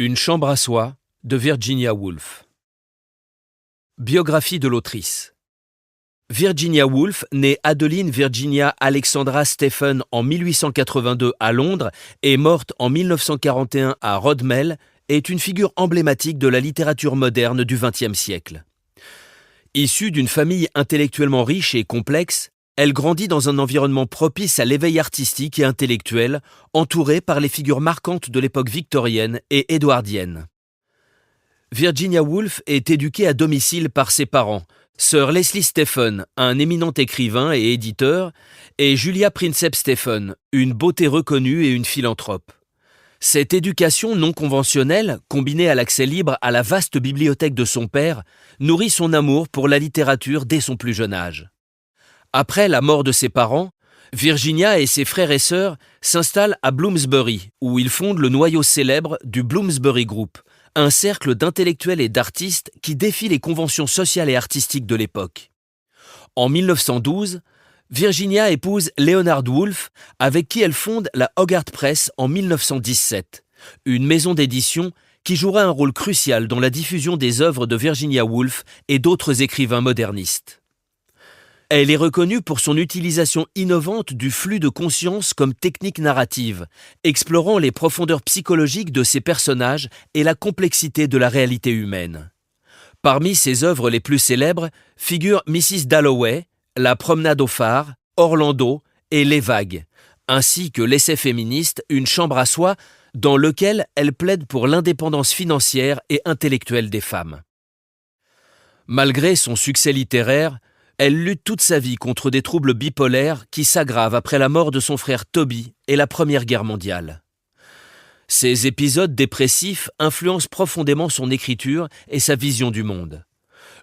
Une chambre à soi de Virginia Woolf. Biographie de l'autrice. Virginia Woolf, née Adeline Virginia Alexandra Stephen en 1882 à Londres et morte en 1941 à Rodmell, est une figure emblématique de la littérature moderne du XXe siècle. Issue d'une famille intellectuellement riche et complexe, elle grandit dans un environnement propice à l'éveil artistique et intellectuel, entourée par les figures marquantes de l'époque victorienne et édouardienne. Virginia Woolf est éduquée à domicile par ses parents, Sir Leslie Stephen, un éminent écrivain et éditeur, et Julia Prinsep Stephen, une beauté reconnue et une philanthrope. Cette éducation non conventionnelle, combinée à l'accès libre à la vaste bibliothèque de son père, nourrit son amour pour la littérature dès son plus jeune âge. Après la mort de ses parents, Virginia et ses frères et sœurs s'installent à Bloomsbury, où ils fondent le noyau célèbre du Bloomsbury Group, un cercle d'intellectuels et d'artistes qui défie les conventions sociales et artistiques de l'époque. En 1912, Virginia épouse Leonard Woolf, avec qui elle fonde la Hogarth Press en 1917, une maison d'édition qui jouera un rôle crucial dans la diffusion des œuvres de Virginia Woolf et d'autres écrivains modernistes. Elle est reconnue pour son utilisation innovante du flux de conscience comme technique narrative, explorant les profondeurs psychologiques de ses personnages et la complexité de la réalité humaine. Parmi ses œuvres les plus célèbres figurent Mrs. Dalloway, La promenade au phare, Orlando et Les vagues, ainsi que l'essai féministe Une chambre à soi, dans lequel elle plaide pour l'indépendance financière et intellectuelle des femmes. Malgré son succès littéraire, elle lutte toute sa vie contre des troubles bipolaires qui s'aggravent après la mort de son frère Toby et la Première Guerre mondiale. Ces épisodes dépressifs influencent profondément son écriture et sa vision du monde.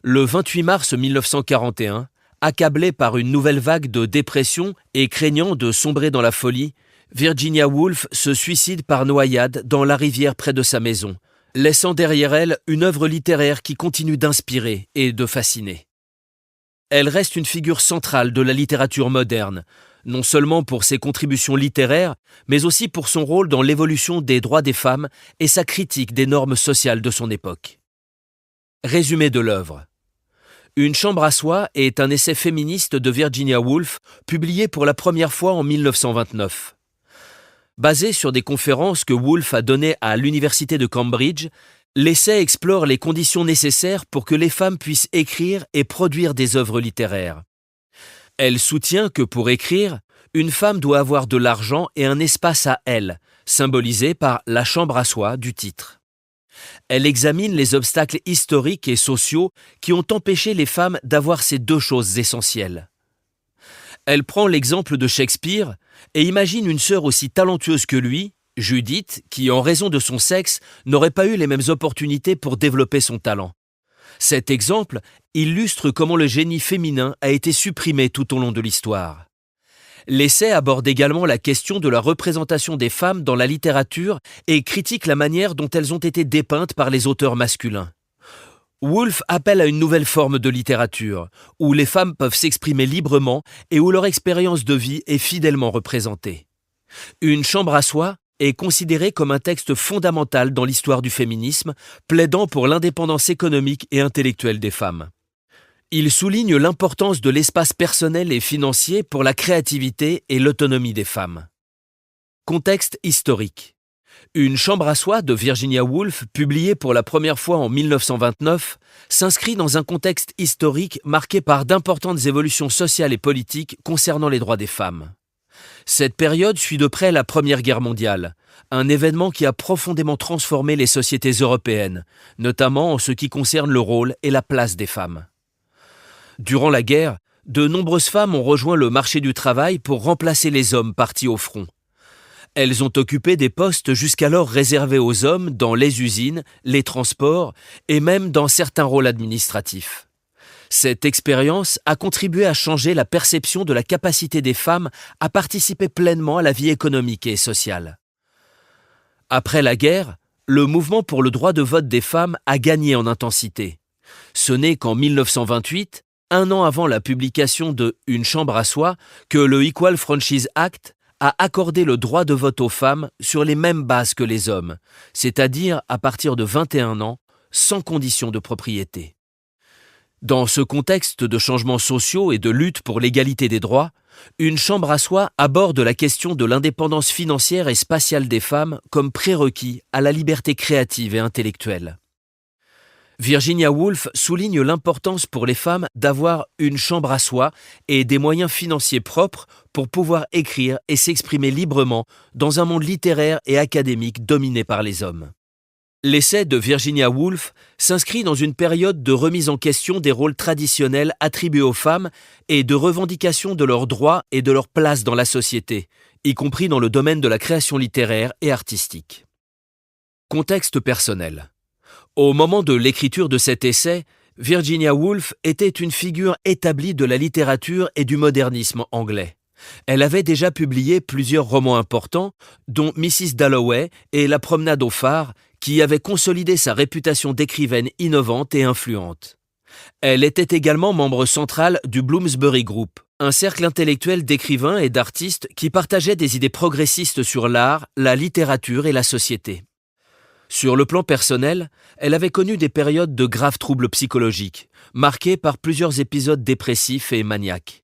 Le 28 mars 1941, accablée par une nouvelle vague de dépression et craignant de sombrer dans la folie, Virginia Woolf se suicide par noyade dans la rivière près de sa maison, laissant derrière elle une œuvre littéraire qui continue d'inspirer et de fasciner. Elle reste une figure centrale de la littérature moderne, non seulement pour ses contributions littéraires, mais aussi pour son rôle dans l'évolution des droits des femmes et sa critique des normes sociales de son époque. Résumé de l'œuvre. Une chambre à soi est un essai féministe de Virginia Woolf, publié pour la première fois en 1929. Basé sur des conférences que Woolf a données à l'université de Cambridge, l'essai explore les conditions nécessaires pour que les femmes puissent écrire et produire des œuvres littéraires. Elle soutient que pour écrire, une femme doit avoir de l'argent et un espace à elle, symbolisé par la chambre à soi du titre. Elle examine les obstacles historiques et sociaux qui ont empêché les femmes d'avoir ces deux choses essentielles. Elle prend l'exemple de Shakespeare et imagine une sœur aussi talentueuse que lui, Judith, qui, en raison de son sexe, n'aurait pas eu les mêmes opportunités pour développer son talent. Cet exemple illustre comment le génie féminin a été supprimé tout au long de l'histoire. L'essai aborde également la question de la représentation des femmes dans la littérature et critique la manière dont elles ont été dépeintes par les auteurs masculins. Woolf appelle à une nouvelle forme de littérature, où les femmes peuvent s'exprimer librement et où leur expérience de vie est fidèlement représentée. Une chambre à soi est considéré comme un texte fondamental dans l'histoire du féminisme, plaidant pour l'indépendance économique et intellectuelle des femmes. Il souligne l'importance de l'espace personnel et financier pour la créativité et l'autonomie des femmes. Contexte historique. Une chambre à soi de Virginia Woolf, publiée pour la première fois en 1929, s'inscrit dans un contexte historique marqué par d'importantes évolutions sociales et politiques concernant les droits des femmes. Cette période suit de près la Première Guerre mondiale, un événement qui a profondément transformé les sociétés européennes, notamment en ce qui concerne le rôle et la place des femmes. Durant la guerre, de nombreuses femmes ont rejoint le marché du travail pour remplacer les hommes partis au front. Elles ont occupé des postes jusqu'alors réservés aux hommes dans les usines, les transports et même dans certains rôles administratifs. Cette expérience a contribué à changer la perception de la capacité des femmes à participer pleinement à la vie économique et sociale. Après la guerre, le mouvement pour le droit de vote des femmes a gagné en intensité. Ce n'est qu'en 1928, un an avant la publication de Une chambre à soi, que le Equal Franchise Act a accordé le droit de vote aux femmes sur les mêmes bases que les hommes, c'est-à-dire à partir de 21 ans, sans condition de propriété. Dans ce contexte de changements sociaux et de lutte pour l'égalité des droits, une chambre à soi aborde la question de l'indépendance financière et spatiale des femmes comme prérequis à la liberté créative et intellectuelle. Virginia Woolf souligne l'importance pour les femmes d'avoir une chambre à soi et des moyens financiers propres pour pouvoir écrire et s'exprimer librement dans un monde littéraire et académique dominé par les hommes. L'essai de Virginia Woolf s'inscrit dans une période de remise en question des rôles traditionnels attribués aux femmes et de revendication de leurs droits et de leur place dans la société, y compris dans le domaine de la création littéraire et artistique. Contexte personnel. Au moment de l'écriture de cet essai, Virginia Woolf était une figure établie de la littérature et du modernisme anglais. Elle avait déjà publié plusieurs romans importants, dont Mrs. Dalloway et La promenade au phare, qui avaient consolidé sa réputation d'écrivaine innovante et influente. Elle était également membre central du Bloomsbury Group, un cercle intellectuel d'écrivains et d'artistes qui partageaient des idées progressistes sur l'art, la littérature et la société. Sur le plan personnel, elle avait connu des périodes de graves troubles psychologiques, marquées par plusieurs épisodes dépressifs et maniaques.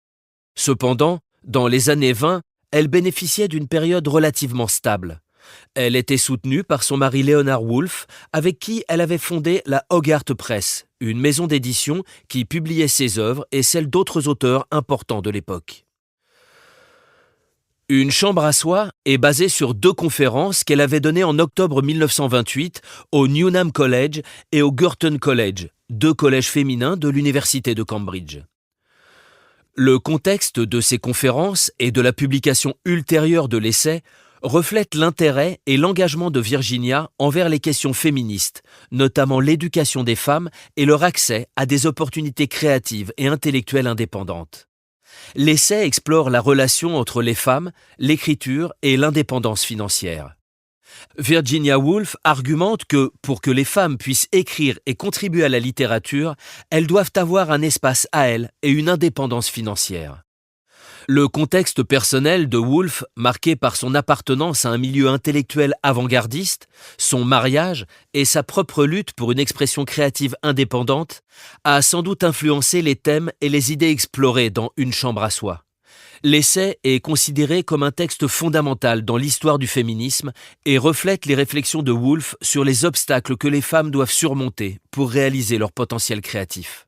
Cependant, dans les années 20, elle bénéficiait d'une période relativement stable. Elle était soutenue par son mari Leonard Woolf, avec qui elle avait fondé la Hogarth Press, une maison d'édition qui publiait ses œuvres et celles d'autres auteurs importants de l'époque. Une chambre à soi est basée sur 2 conférences qu'elle avait données en octobre 1928 au Newnham College et au Girton College, 2 collèges féminins de l'université de Cambridge. Le contexte de ces conférences et de la publication ultérieure de l'essai reflète l'intérêt et l'engagement de Virginia envers les questions féministes, notamment l'éducation des femmes et leur accès à des opportunités créatives et intellectuelles indépendantes. L'essai explore la relation entre les femmes, l'écriture et l'indépendance financière. Virginia Woolf argumente que, pour que les femmes puissent écrire et contribuer à la littérature, elles doivent avoir un espace à elles et une indépendance financière. Le contexte personnel de Woolf, marqué par son appartenance à un milieu intellectuel avant-gardiste, son mariage et sa propre lutte pour une expression créative indépendante, a sans doute influencé les thèmes et les idées explorées dans Une chambre à soi. L'essai est considéré comme un texte fondamental dans l'histoire du féminisme et reflète les réflexions de Woolf sur les obstacles que les femmes doivent surmonter pour réaliser leur potentiel créatif.